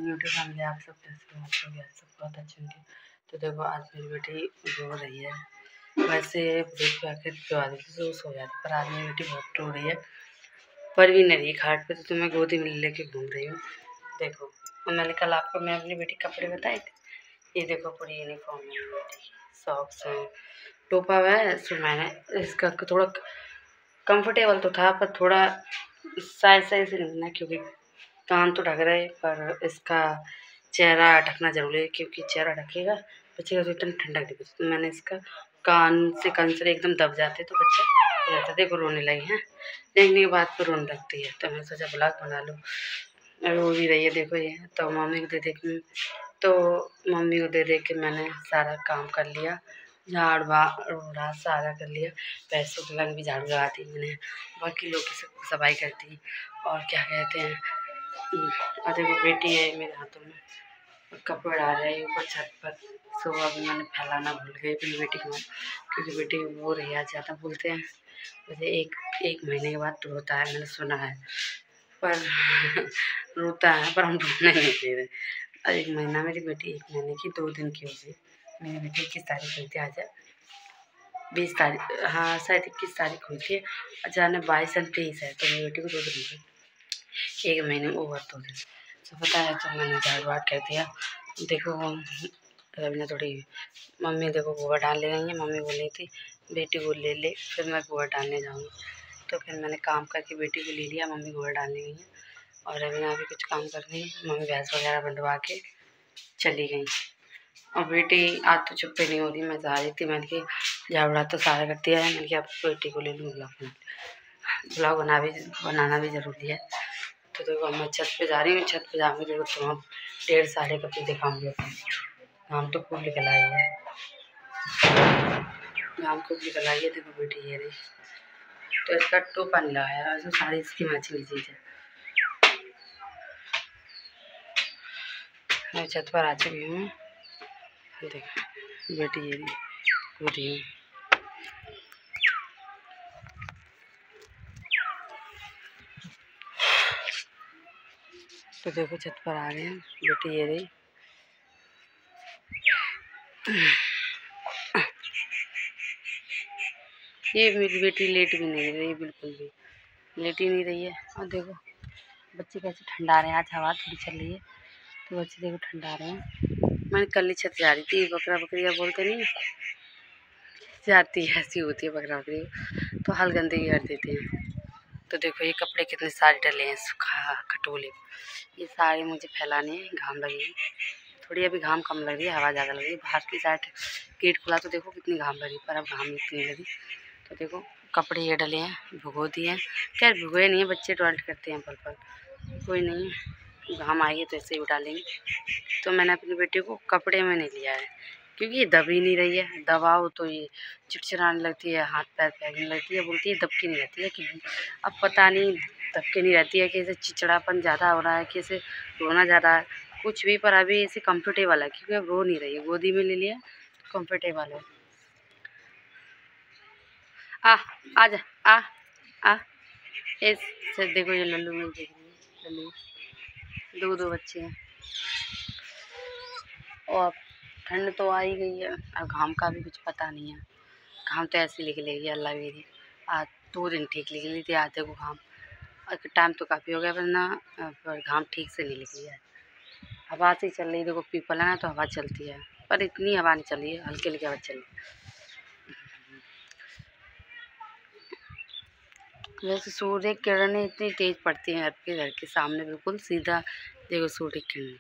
YouTube family, आप सब कैसे हो? आप सब बहुत अच्छे होंगे। तो देखो आज मेरी बेटी रो रही है। वैसे ब्रेक पे आकर दवा देती तो सो जाती, पर आज मेरी बेटी बहुत रो रही है। पर भी नहीं खाट पे, तो मैं गोदी में लेके घूम रही हूँ। देखो, और मैंने कल आपको मैं अपनी बेटी कपड़े बताए थे। ये देखो पूरी यूनिफॉर्म है मेरी बेटी की, सॉक्स है, टोपा हुआ है। सो मैंने इसका थोड़ा कंफर्टेबल तो था, पर थोड़ा साइज से नहीं ना, क्योंकि कान तो ढक रहे, पर इसका चेहरा ढकना जरूरी है, क्योंकि चेहरा ढकेगा बच्चे का तो इतना ठंडक नहीं बचती। तो मैंने इसका कान से एकदम दब जाते तो बच्चा रहता। देखो रोने लगी है, देखने के बाद तो रोने लगती है। तो मैंने सोचा ब्लॉग बना लो। रो भी रही है, देखो ये। तो मम्मी को दे दे के मैंने सारा काम कर लिया, झाड़ बूढ़ा सारा कर लिया। पैसों के लंग भी झाड़ू लगा दी मैंने, बाकी लोग की सफाई कर दी। और क्या कहते हैं, और देखो बेटी है मेरे हाथों में, कपड़े डाल रहे हैं ऊपर छत पर। सो अभी मैंने फैलाना भूल गई अपनी बेटी को, क्योंकि बेटी वो रही है, ज़्यादा बोलते हैं। वैसे एक महीने के बाद तो रोता है, मैंने सुना है, पर रोता है, पर हम रोने नहीं दे रहे। और 1 महीना, मेरी बेटी 1 महीने की 2 दिन की होगी। मेरी बेटी 21 तारीख हुई थी, आज 20 तारीख, हाँ शायद 21 तारीख हुई थी। अचानक 22 और 23 है, तो मेरी बेटी को 2 दिन हुई, 1 महीने में ओवर 2 दिन। तो पता है, तो मैंने झाड़ बाड़ कर दिया। देखो रवि ने थोड़ी, मम्मी देखो गोबर डाल ले गई है। मम्मी बोली थी बेटी को ले ले, फिर मैं गोबर डालने जाऊँगी। तो फिर मैंने काम करके बेटी को ले लिया, मम्मी गोबर डालने गई है। और रवि भी कुछ काम कर रही है, मम्मी भैंस वगैरह बंधवा के चली गई। और बेटी आज तो चुप नहीं हो रही, मैं जा रही थी, मैंने कि झाड़ू तो सारा करती है, मैंने कि अब बेटी को ले लूँ। ब्लॉग बनाना भी ज़रूरी है। तो देखो अब मैं छत पे जा रही हूँ, छत पे जाऊँगी। देखो तुम अब ढेर सारे कपड़े दिखाऊँगी अपने। घाम तो खूब निकल आई है, घाम खूब निकल आई है। देखो बेटी ये रही, तो इसका टोपा नहीं लगाया, जो सारी इसकी मैचिंग चीज़ है। मैं छत पर आ चुकी हूँ, देखो बेटी ये रही पूरी हूँ। तो देखो छत पर आ गए हैं, बेटी ये रही। ये मेरी बेटी लेट भी नहीं रही, बिल्कुल भी लेट ही नहीं रही है। और देखो बच्चे कैसे ठंडा रहे हैं, आज हवा थोड़ी चल रही है, तो बच्चे देखो ठंडा रहे हैं। मैंने कल ही छत जा रही थी, बकरा बकरिया बोलते नहीं जाती है, ऐसी होती है बकरा बकरी, तो हाल गंदगी कर देते हैं। तो देखो ये कपड़े कितने सारे डले हैं, सूखा खटोले, ये सारे मुझे फैलाने हैं। घाम लगी थोड़ी, अभी घाम कम लग रही है, हवा ज़्यादा लग रही है। बाहर की साइड गेट खुला तो देखो कितनी घाम लगी, पर अब घाम इतनी लगी। तो देखो कपड़े ये डले हैं, भिगो दिए हैं। खैर भिगोए नहीं है, बच्चे टॉयलेट करते हैं पल पल, कोई नहीं, घाम आएगी तो ऐसे ही उठा लेंगे। तो मैंने अपनी बेटी को कपड़े में नहीं लिया है, क्योंकि ये दब ही नहीं रही है। दबाओ तो ये चिड़चिड़ाने लगती है, हाथ पैर फेंकने लगती है, बोलती है दबकी नहीं रहती है। कि अब पता नहीं दबकी नहीं रहती है कि इसे चिड़चिड़ापन ज़्यादा हो रहा है, कि इसे रोना ज़्यादा है, कुछ भी। पर अभी इसे कंफर्टेबल है, क्योंकि अब रो नहीं रही है, गोदी में ले लिया, कंफर्टेबल है। आजा आ इस देखो ये लल्लू में देख रही है, लल्लू 2 बच्चे हैं। और ठंड तो आ ही गई है, अब घाम का भी कुछ पता नहीं है। घाम तो ऐसी निकलेगी अल्लाह मेरी, आज 2 दिन ठीक निकली थी, आज देखो घाम, टाइम तो काफ़ी हो गया, पर घाम ठीक से नहीं निकली है। हवा से चल रही, देखो पीपल है ना, तो हवा चलती है, पर इतनी हवा नहीं चल रही है, हल्की हल्की हवा चल रही है। वैसे सूर्य किरणें इतनी तेज पड़ती हैं घर के सामने, बिल्कुल सीधा। देखो सूर्य किरण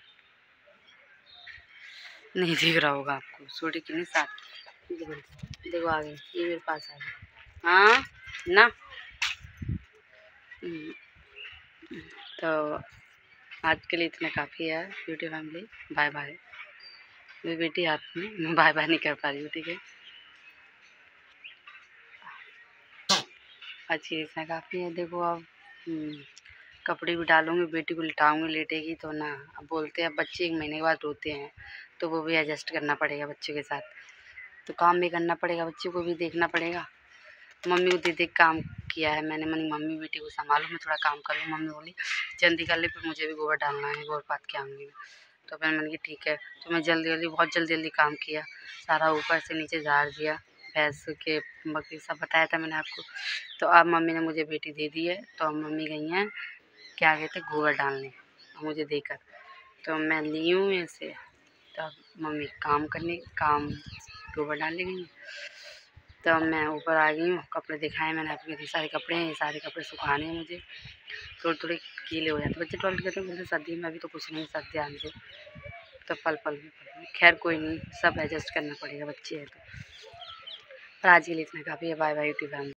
नहीं दिख रहा होगा आपको, सूर्य किरणें साथ देखो आ गई, ये मेरे पास आ गई। हाँ ना, तो आज के लिए इतना काफ़ी है। Beauty family bye bye. मेरी बेटी हाथ में, मैं बाय बाय नहीं कर पा रही हूँ, ठीक है। आज के लिए इतना काफ़ी है। देखो अब कपड़े भी डालूँगी, बेटी को लिटाऊँगी, लेटेगी तो ना। अब बोलते हैं बच्चे 1 महीने के बाद रोते हैं, तो वो भी एडजस्ट करना पड़ेगा बच्चों के साथ, तो काम भी करना पड़ेगा, बच्चे को भी देखना पड़ेगा। मम्मी को दे दे काम किया है मैंने। मम्मी बेटी को संभालो, मैं थोड़ा काम करूँ। मम्मी बोली जल्दी कर ले, फिर मुझे भी गोबर डालना है, गोबर पात के आऊँगी। तो फिर मैंने कहा ठीक है। तो मैं बहुत जल्दी काम किया, सारा ऊपर से नीचे झाड़ दिया, भैंस के बकरी सब बताया था मैंने आपको। तो अब मम्मी ने मुझे बेटी दे दी है, तो अब मम्मी गई हैं क्या कहते गोबर डालने मुझे देकर। तो मैं ली हूँ ऐसे, तब मम्मी काम गोबर डालने गई। तब मैं ऊपर आ गई हूँ, कपड़े दिखाए मैंने आपके, इतने सारे कपड़े हैं, ये सारे कपड़े सुखाने हैं मुझे, थोड़े थोड़े गीले हो जाते। बच्चे टॉयलेट करते हैं, बोलते सर्दी में, अभी तो कुछ नहीं, सर्दी आने से तो पल पल में खैर कोई नहीं, सब एडजस्ट करना पड़ेगा, बच्चे हैं तो। पर आज के लिए इतना काफ़ी है। Bye bye YouTube family.